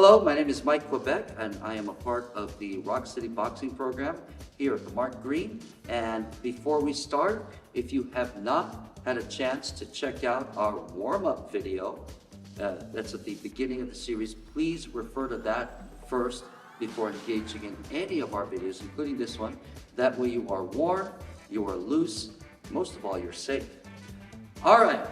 Hello, my name is Mike Quebec, and I am a part of the Rock City Boxing program here at the Mark Green. And before we start, if you have not had a chance to check out our warm-up video, that's at the beginning of the series, please refer to that first before engaging in any of our videos, including this one. That way you are warm, you are loose, most of all, you're safe. All right,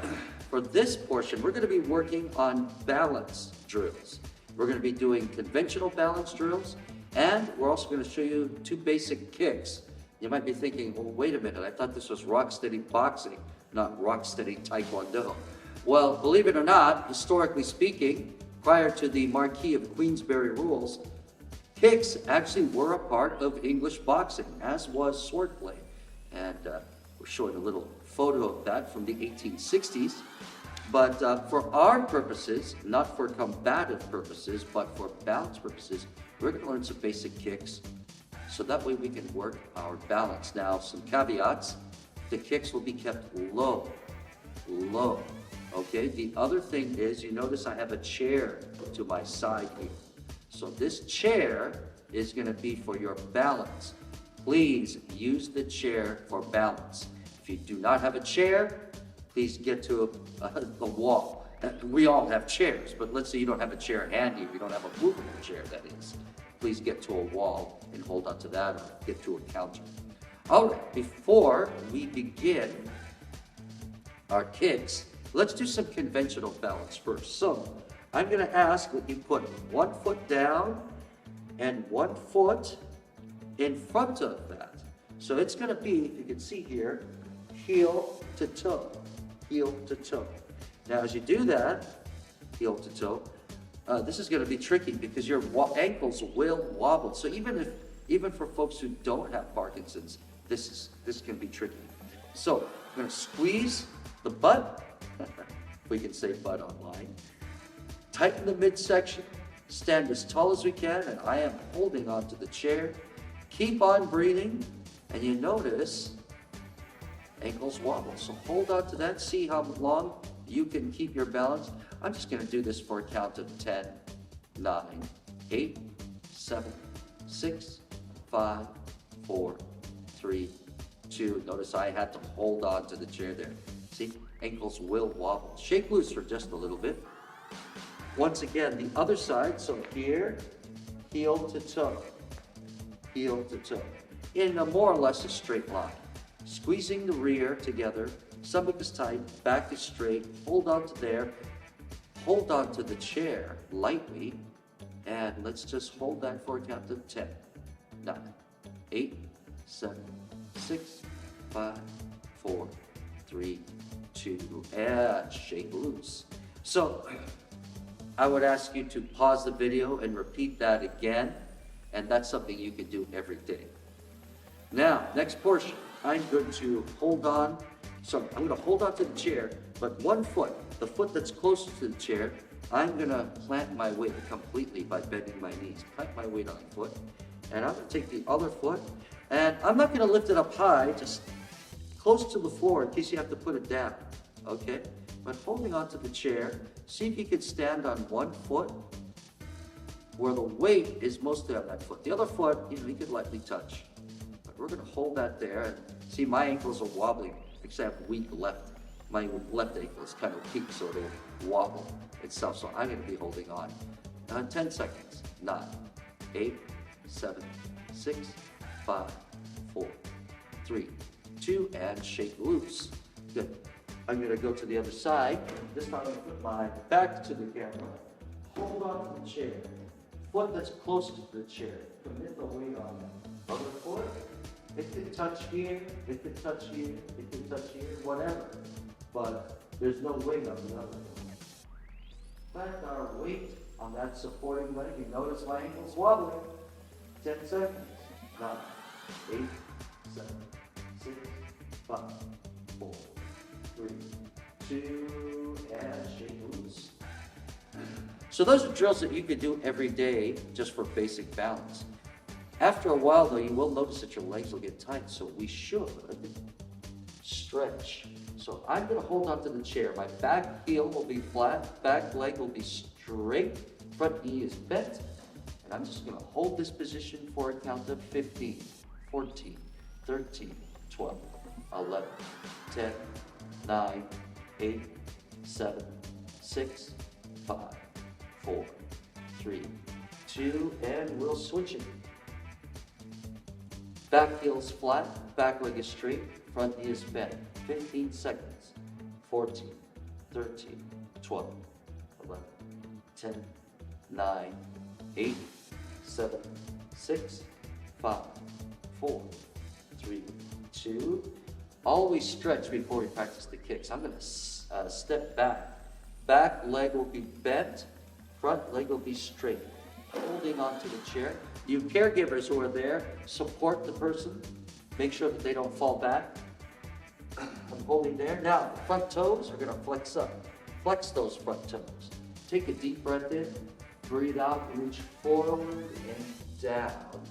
for this portion, we're going to be working on balance drills. We're going to be doing conventional balance drills, and we're also going to show you two basic kicks. You might be thinking, well, wait a minute, I thought this was rock steady boxing, not rock steady taekwondo. Well, believe it or not, historically speaking, prior to the Marquis of Queensberry rules, kicks actually were a part of English boxing, as was swordplay. And we're showing a little photo of that from the 1860s. But for our purposes, not for combative purposes, but for balance purposes, we're going to learn some basic kicks so that way we can work our balance. Now, some caveats: the kicks will be kept low, okay? The other thing is, you notice I have a chair to my side here. So this chair is going to be for your balance. Please use the chair for balance. If you do not have a chair, please get to the wall. We all have chairs, but let's say you don't have a chair handy, if you don't have a movable chair, that is. Please get to a wall and hold on to that, or get to a counter. All right, before we begin our kicks, let's do some conventional balance first. So I'm gonna ask that you put one foot down and one foot in front of that. So it's gonna be, if you can see here, heel to toe. Heel to toe. Now, as you do that, heel to toe, this is going to be tricky because your ankles will wobble. So even for folks who don't have Parkinson's, this can be tricky. So I'm going to squeeze the butt. We can say butt online. Tighten the midsection. Stand as tall as we can, and I am holding onto the chair. Keep on breathing, and you notice ankles wobble. So hold on to that. See how long you can keep your balance. I'm just going to do this for a count of 10, 9, 8, 7, 6, 5, 4, 3, 2. Notice I had to hold on to the chair there. See, ankles will wobble. Shake loose for just a little bit. Once again, the other side. So here, heel to toe, heel to toe, in a more or less a straight line. Squeezing the rear together, stomach is tight, back is straight, hold on to there, hold on to the chair lightly, and let's just hold that for a count of 10, 9, 8, 7, 6, 5, 4, 3, 2, and shake loose. So I would ask you to pause the video and repeat that again, and that's something you can do every day. Now, next portion. I'm going to hold on, so I'm going to hold on to the chair, but one foot, the foot that's closest to the chair, I'm going to plant my weight completely by bending my knees. Plant my weight on the foot, and I'm going to take the other foot, and I'm not going to lift it up high, just close to the floor in case you have to put it down, okay? But holding onto the chair, see if you can stand on one foot where the weight is mostly on that foot. The other foot, you could lightly touch. We're going to hold that there, and see my ankles are wobbling because I have weak left. My left ankle is kind of weak, so it'll wobble itself. So I'm going to be holding on. 10 seconds. 9, 8, 7, 6, 5, 4, 3, 2, and shake loose. Good. I'm going to go to the other side. This time I'm going to put my back to the camera. Hold on to the chair. Foot that's closest to the chair. Commit the weight on that. Other foot. It can touch here, it can touch here, it can touch here, whatever. But there's no weight on the other one. Plant our weight on that supporting leg. You notice my ankle's wobbling. 10 seconds. 9, 8, 7, 6, 5, 4, 3, 2, and shake loose. So those are drills that you could do every day just for basic balance. After a while, though, you will notice that your legs will get tight, so we should stretch. So I'm going to hold onto the chair. My back heel will be flat, back leg will be straight, Front knee is bent, and I'm just gonna hold this position for a count of 15, 14, 13, 12, 11, 10, 9, 8, 7, 6, 5, 4, 3, 2, and we'll switch it. Back heel's flat, back leg is straight, front knee is bent. 15 seconds. 14, 13, 12, 11, 10, 9, 8, 7, 6, 5, 4, 3, 2. Always stretch before we practice the kicks. I'm going to step back. Back leg will be bent. Front leg will be straight. Holding onto the chair. You caregivers who are there, support the person. Make sure that they don't fall back. I'm holding there. Now, the front toes are going to flex up. Flex those front toes. Take a deep breath in. Breathe out. Reach forward and down.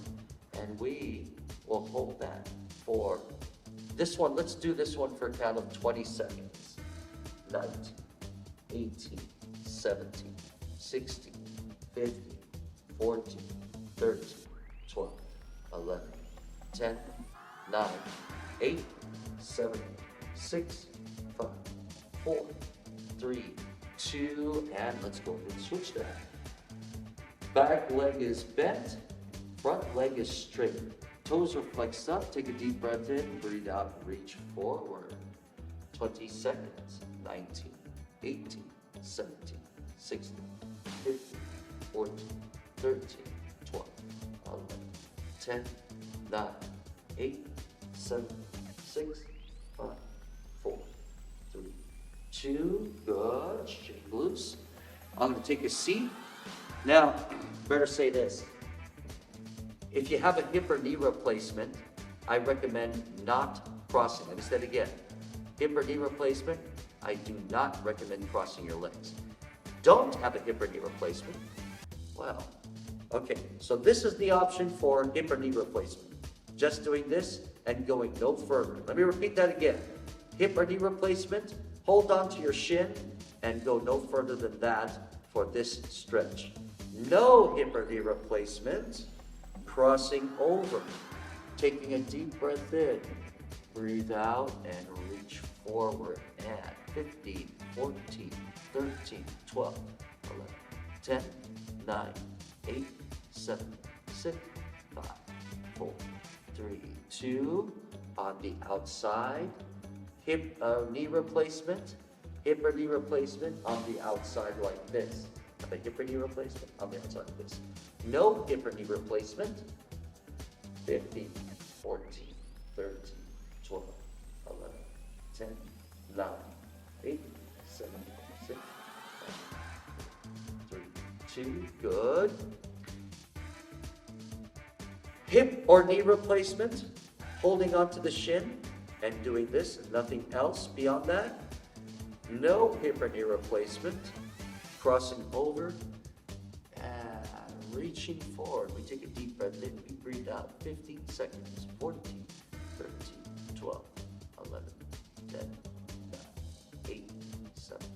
And we will hold that for this one. Let's do this one for a count of 20 seconds. 19, 18, 17, 16, 15, 14, 13, 12, 11, 10, 9, 8, 7, 6, 5, 4, 3, 2, and let's go ahead and switch that. Back leg is bent, front leg is straight. Toes are flexed up. Take a deep breath in, breathe out, reach forward. 20 seconds. 19, 18, 17, 16, 15, 14, 13, 12, 11, 10, 9, 8, 7, 6, 5, 4, 3, 2. Good. Shake loose. I'm going to take a seat. Now, better say this. If you have a hip or knee replacement, I recommend not crossing. Let me say it again. Hip or knee replacement, I do not recommend crossing your legs. Don't have a hip or knee replacement. Well, okay, so this is the option for hip or knee replacement. Just doing this and going no further. Let me repeat that again. Hip or knee replacement, hold on to your shin and go no further than that for this stretch. No hip or knee replacement, crossing over. Taking a deep breath in, breathe out and reach forward. And 15, 14, 13, 12, 11, 10, 9, 8, 7, 6, 5, 4, 3, 2. On the outside, hip or knee replacement, hip or knee replacement on the outside like this. Have a hip or knee replacement on the outside like this. No hip or knee replacement. 15, 14, 13, 12, 11, 10, 9, 8, 7, 6, 5, 3, 2. Good. Hip or knee replacement, holding onto the shin and doing this, nothing else beyond that. No hip or knee replacement, crossing over and reaching forward. We take a deep breath in, we breathe out. 15 seconds, 14, 13, 12, 11, 10, 9, 8, 7.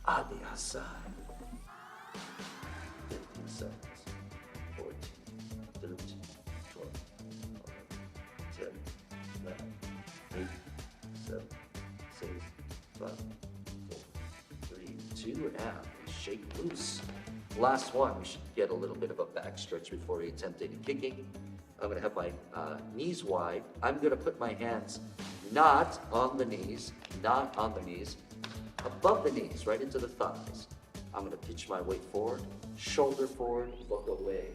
On the outside. 15 seconds, 14, 13, 12, 11, 10, 9, 8, 7, 6, 5, 4, 3, 2, and we shake loose. Last one, we should get a little bit of a back stretch before we attempt any kicking. I'm going to have my knees wide. I'm going to put my hands not on the knees, above the knees, right into the thighs. I'm going to pitch my weight forward, shoulder forward, look away,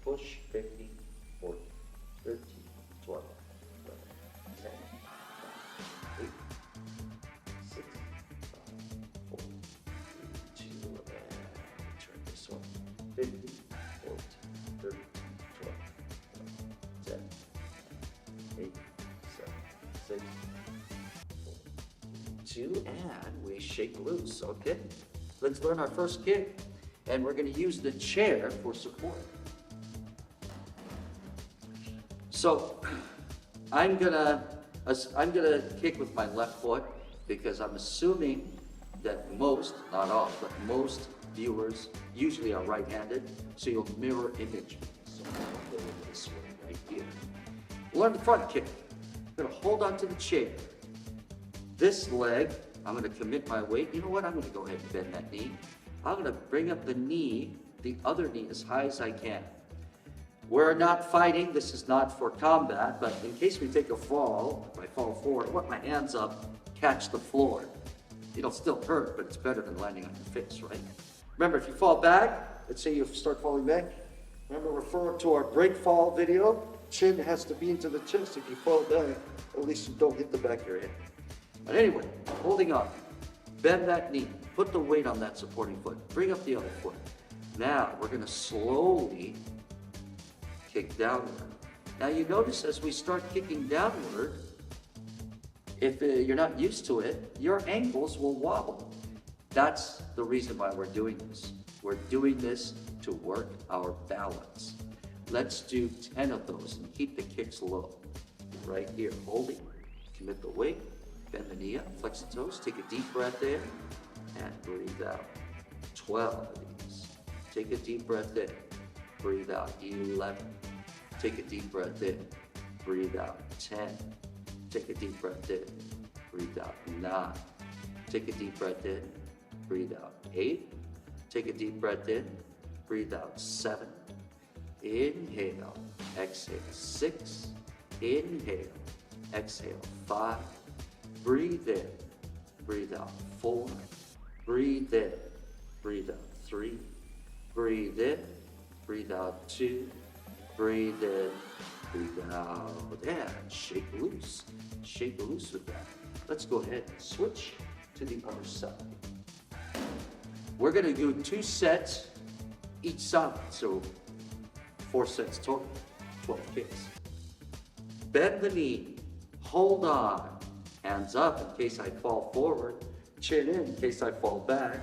push, 15, 14, 13, 12, 11, 10, 9, 8, 6, 5, 4, 3, 2, and turn this one. 15, 14, 13, 12, 10, 8, 7, 6, 4, 2, and we shake loose, okay? Let's learn our first kick, and we're going to use the chair for support. So, I'm gonna kick with my left foot because I'm assuming that most, not all, but most viewers usually are right-handed, so you'll mirror image me. So I'm gonna go this way right here. Learn the front kick. I'm gonna hold onto the chair. This leg, I'm gonna commit my weight. You know what? I'm gonna go ahead and bend that knee. I'm gonna bring up the knee, the other knee, as high as I can. We're not fighting. This is not for combat, but in case we take a fall, if I fall forward, I want my hands up, catch the floor. It'll still hurt, but it's better than landing on your face, right? Remember, if you fall back, let's say you start falling back, remember refer to our break fall video, chin has to be into the chest. If you fall back, at least you don't hit the back of your head. But anyway, holding on, bend that knee, put the weight on that supporting foot, bring up the other foot. Now, we're gonna slowly kick downward. Now you notice as we start kicking downward, if you're not used to it, your ankles will wobble. That's the reason why we're doing this. We're doing this to work our balance. Let's do 10 of those and keep the kicks low. Right here, holding, commit the weight, bend the knee up, flex the toes, take a deep breath in, and breathe out. 12 of these. Take a deep breath in, breathe out. 11. Take a deep breath in, breathe out. 10. Take a deep breath in, breathe out. 9. Take a deep breath in, breathe out. 8. Take a deep breath in, breathe out. 7. Inhale, exhale. 6. Inhale, exhale. 5. Breathe in, breathe out. 4. Breathe in, breathe out. 3. Breathe in, breathe out. 2. Breathe in, breathe out, and shake loose. Shake loose with that. Let's go ahead and switch to the other side. We're gonna do 2 sets each side, so 4 sets total, 12 kicks. Bend the knee, hold on, hands up in case I fall forward, chin in case I fall back,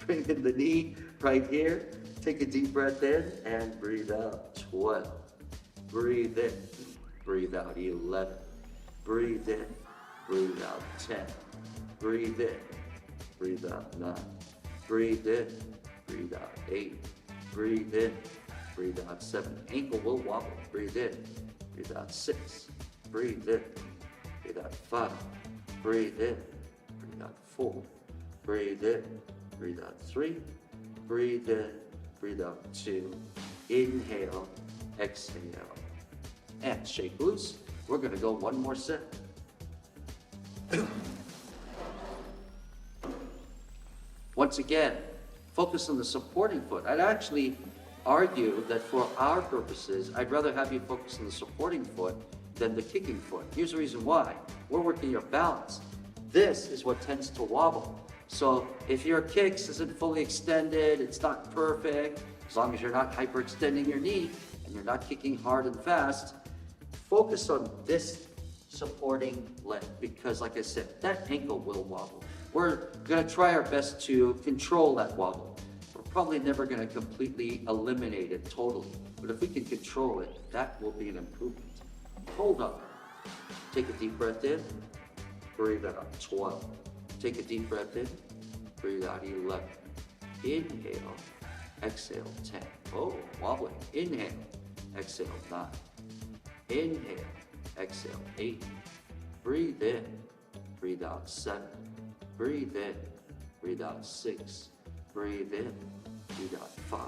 bring in the knee right here, take a deep breath in and breathe out. 12. Breathe in, breathe out. 11. Breathe in, breathe out. 10. Breathe in, breathe out. 9. Breathe in, breathe out. 8. Breathe in, breathe out. 7. Ankle will wobble. Breathe in, breathe out. 6. Breathe in, breathe out. 5. Breathe in, breathe out. 4. Breathe in, breathe out. 3. Breathe in, breathe out. 2. Inhale, exhale, and shake loose. We're gonna go 1 more set. Once again, focus on the supporting foot. I'd actually argue that for our purposes, I'd rather have you focus on the supporting foot than the kicking foot. Here's the reason why. We're working your balance. This is what tends to wobble. So if your kicks isn't fully extended, it's not perfect, as long as you're not hyperextending your knee and you're not kicking hard and fast, focus on this supporting leg because, like I said, that ankle will wobble. We're going to try our best to control that wobble. We're probably never going to completely eliminate it totally, but if we can control it, that will be an improvement. Hold on. Take a deep breath in, breathe out. 12. Take a deep breath in, breathe out. 11. Inhale, exhale. 10. Oh, wobbling. Inhale, exhale. 9. Inhale, exhale. 8. Breathe in, breathe out. 7. Breathe in, breathe out. 6. Breathe in, breathe out. 5.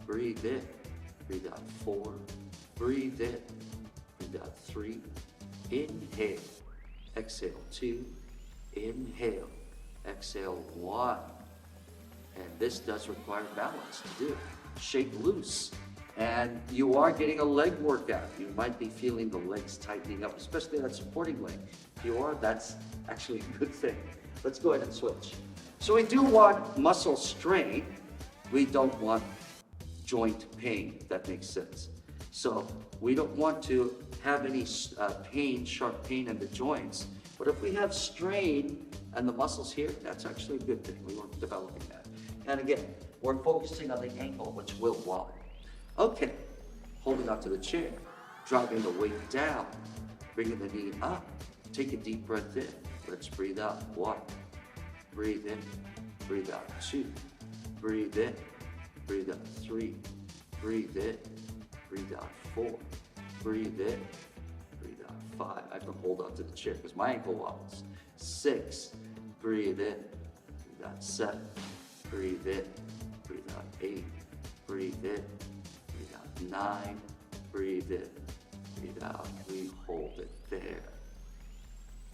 Breathe in, breathe out. 4. Breathe in, breathe out. 3. Inhale, exhale. 2. Inhale, exhale. 1. And this does require balance to do. Shake loose. And you are getting a leg workout. You might be feeling the legs tightening up, especially that supporting leg. If you are, that's actually a good thing. Let's go ahead and switch. So we do want muscle strain. We don't want joint pain, if that makes sense. So we don't want to have any pain, sharp pain in the joints. But if we have strain and the muscles here, that's actually a good thing. We weren't developing that. And again, we're focusing on the ankle, which will wobble. Okay, holding onto the chair, driving the weight down, bringing the knee up. Take a deep breath in. Let's breathe out. 1. breathe in, breathe out 2, breathe in, breathe out 3, breathe in, breathe out 4, breathe in, breathe out 5. I have to hold on to the chair because my ankle wobbles. 6, breathe in, breathe out 7, breathe in, breathe out 8, breathe in, breathe out 9, breathe in, breathe out. We hold it there.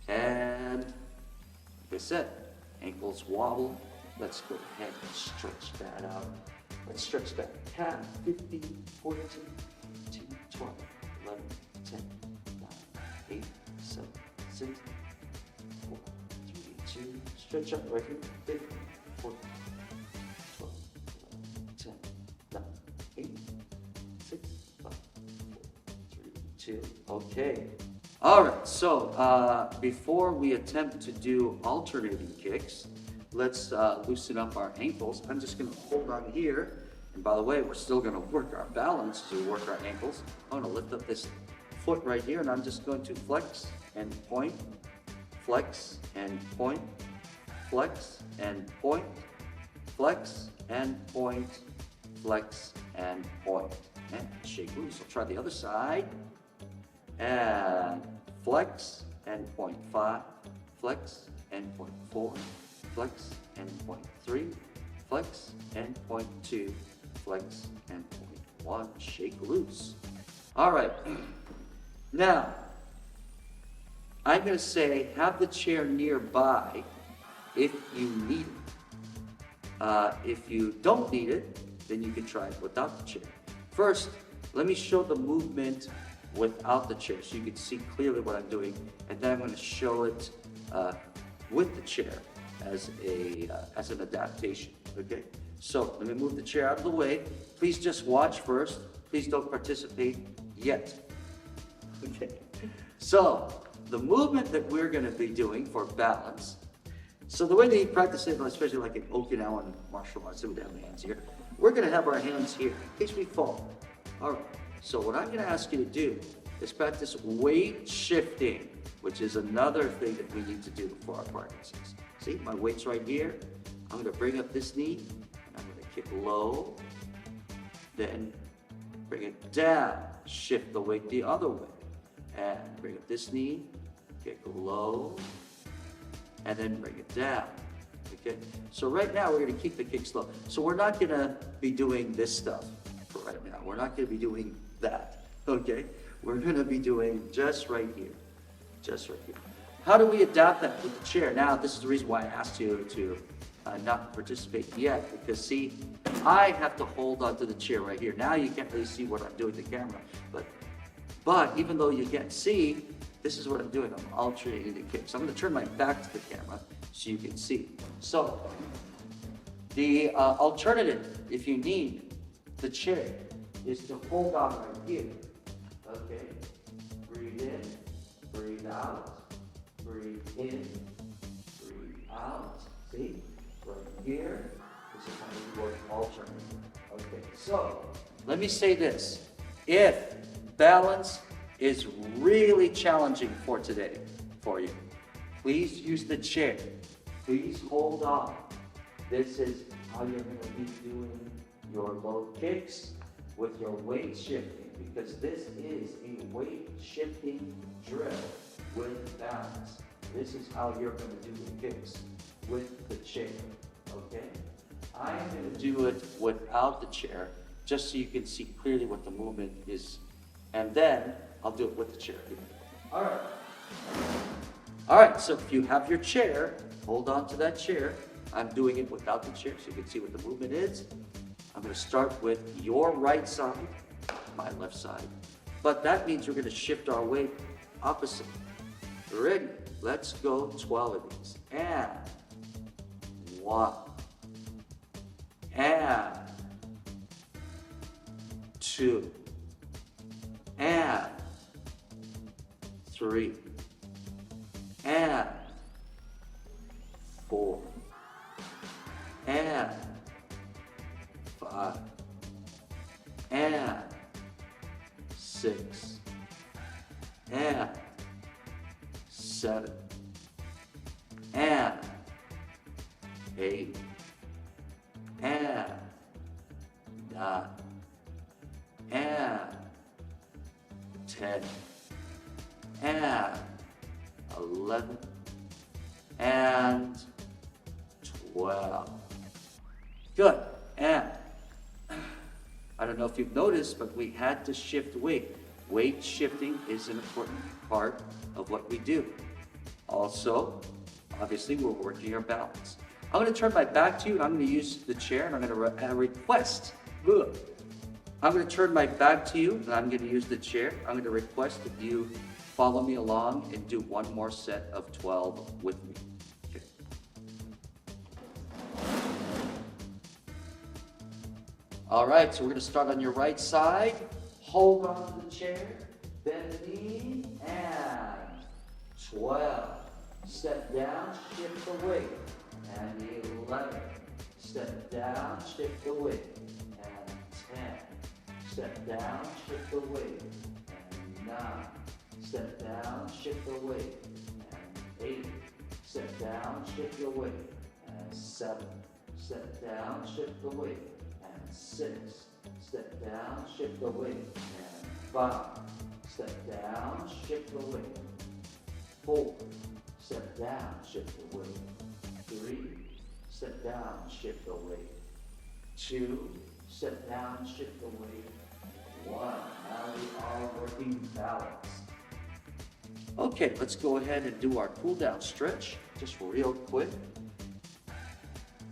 And like I said, ankles wobble. Let's go ahead and stretch that out. Let's stretch that 10, 15, 14, 15, 12, 11, 10, 9, 8, 7, 6, 4, 3, 2. Stretch out right here. 15, 14, 12, 11, 10, 9, 8, 6, 5, 4, 3, 2. Okay. All right, so before we attempt to do alternating kicks, let's loosen up our ankles. I'm just gonna hold on here. And by the way, we're still gonna work our balance to work our ankles. I'm gonna lift up this foot right here and I'm just going to flex and point, flex and point, flex and point, flex and point, flex and point. And shake loose. I'll try the other side. And flex and point 5, flex and point 4, flex and point 3, flex and point 2, flex and point 1. Shake loose. All right. Now, I'm going to say have the chair nearby if you need it. If you don't need it, then you can try it without the chair. First, let me show the movement without the chair so you can see clearly what I'm doing, and then I'm going to show it with the chair as an adaptation. Okay, so let me move the chair out of the way. Please just watch first. Please don't participate yet. Okay, so the movement that we're going to be doing for balance, so the way they practice it, especially like in Okinawan martial arts, we have hands here, we're going to have our hands here in case we fall. All right. So what I'm going to ask you to do is practice weight shifting, which is another thing that we need to do for our Parkinson's. See, my weight's right here. I'm going to bring up this knee, and I'm going to kick low, then bring it down, shift the weight the other way, and bring up this knee, kick low, and then bring it down. Okay, so right now we're going to keep the kick slow. So we're not going to be doing this stuff for right now. We're not going to be doing that, okay? We're going to be doing just right here, just right here. How do we adapt that with the chair? Now, this is the reason why I asked you to not participate yet, because see, I have to hold onto the chair right here. Now you can't really see what I'm doing with the camera, but even though you can't see, this is what I'm doing. I'm alternating the kicks. I'm going to turn my back to the camera so you can see. So, the alternative, if you need the chair, is to hold on right here. Okay? Breathe in, breathe out, breathe in, breathe out. See? Right here. This is how you work alternate. Okay, so let me say this. If balance is really challenging for today for you, please use the chair. Please hold on. This is how you're going to be doing your low kicks with your weight shifting, because this is a weight shifting drill with balance. This is how you're going to do the kicks with the chair, okay? I am going to do it without the chair, just so you can see clearly what the movement is, and then I'll do it with the chair. All right. All right, so if you have your chair, hold on to that chair. I'm doing it without the chair, so you can see what the movement is. I'm going to start with your right side, my left side. But that means we're going to shift our weight opposite. Ready? Let's go 12 of these. And 1. And 2. And 3. And 4. And 5. And 6. And 7. And 8, and 9, and 10, and 11, and 12. Good. And I don't know if you've noticed, but we had to shift weight. Weight shifting is an important part of what we do. Also, obviously, we're working our balance. I'm going to turn my back to you, and I'm going to use the chair, and I'm going to request. Good. I'm going to turn my back to you, and I'm going to use the chair. I'm going to request that you follow me along and do one more set of 12 with me. Okay. All right, so we're going to start on your right side. Hold on to the chair, bend the knee, and 12. Step down, shift the weight, and 11. Step down, shift the weight, and 10. Step down, shift the weight, and 9. Step down, shift the weight, and 8. Step down, shift the weight, and 7. Step down, shift the weight, and 6. Step down, shift the weight, and 5. Step down, shift the weight. 4. Step down, shift the weight. 3. Step down, shift the weight. 2. Step down, shift the weight. 1. Now we are working balance. Okay, let's go ahead and do our cool down stretch, just real quick.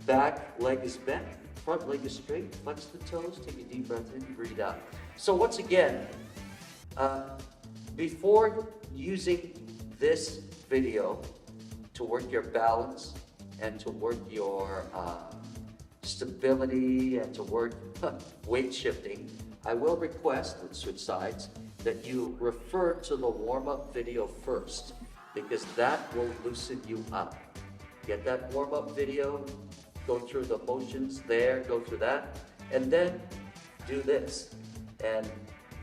Back leg is bent, front leg is straight, flex the toes, take a deep breath in, breathe out. So once again, before using this video to work your balance and to work your stability and to work weight shifting, I will request, let's switch sides, that you refer to the warm-up video first, because that will loosen you up. Get that warm-up video, go through the motions there, go through that, and then do this. And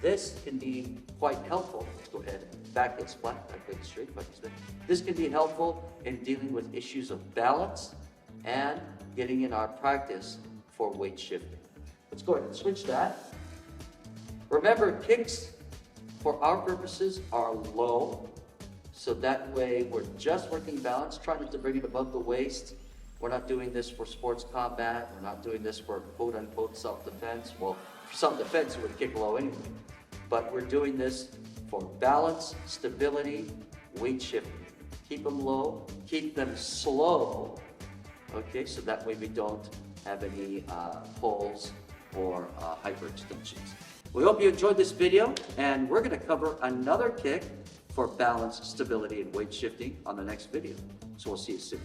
this can be quite helpful. Let's go ahead. Back is flat, back leg straight, back is bent. This can be helpful in dealing with issues of balance and getting in our practice for weight shifting. Let's go ahead and switch that. Remember, kicks for our purposes are low, so that way we're just working balance, trying to bring it above the waist. We're not doing this for sports combat. We're not doing this for quote-unquote self-defense. Well, for self-defense, you would kick low anyway. But we're doing this for balance, stability, weight shifting. Keep them low, keep them slow, okay, so that way we don't have any pulls or hyperextensions. We hope you enjoyed this video, and we're going to cover another kick for balance, stability, and weight shifting on the next video. So we'll see you soon.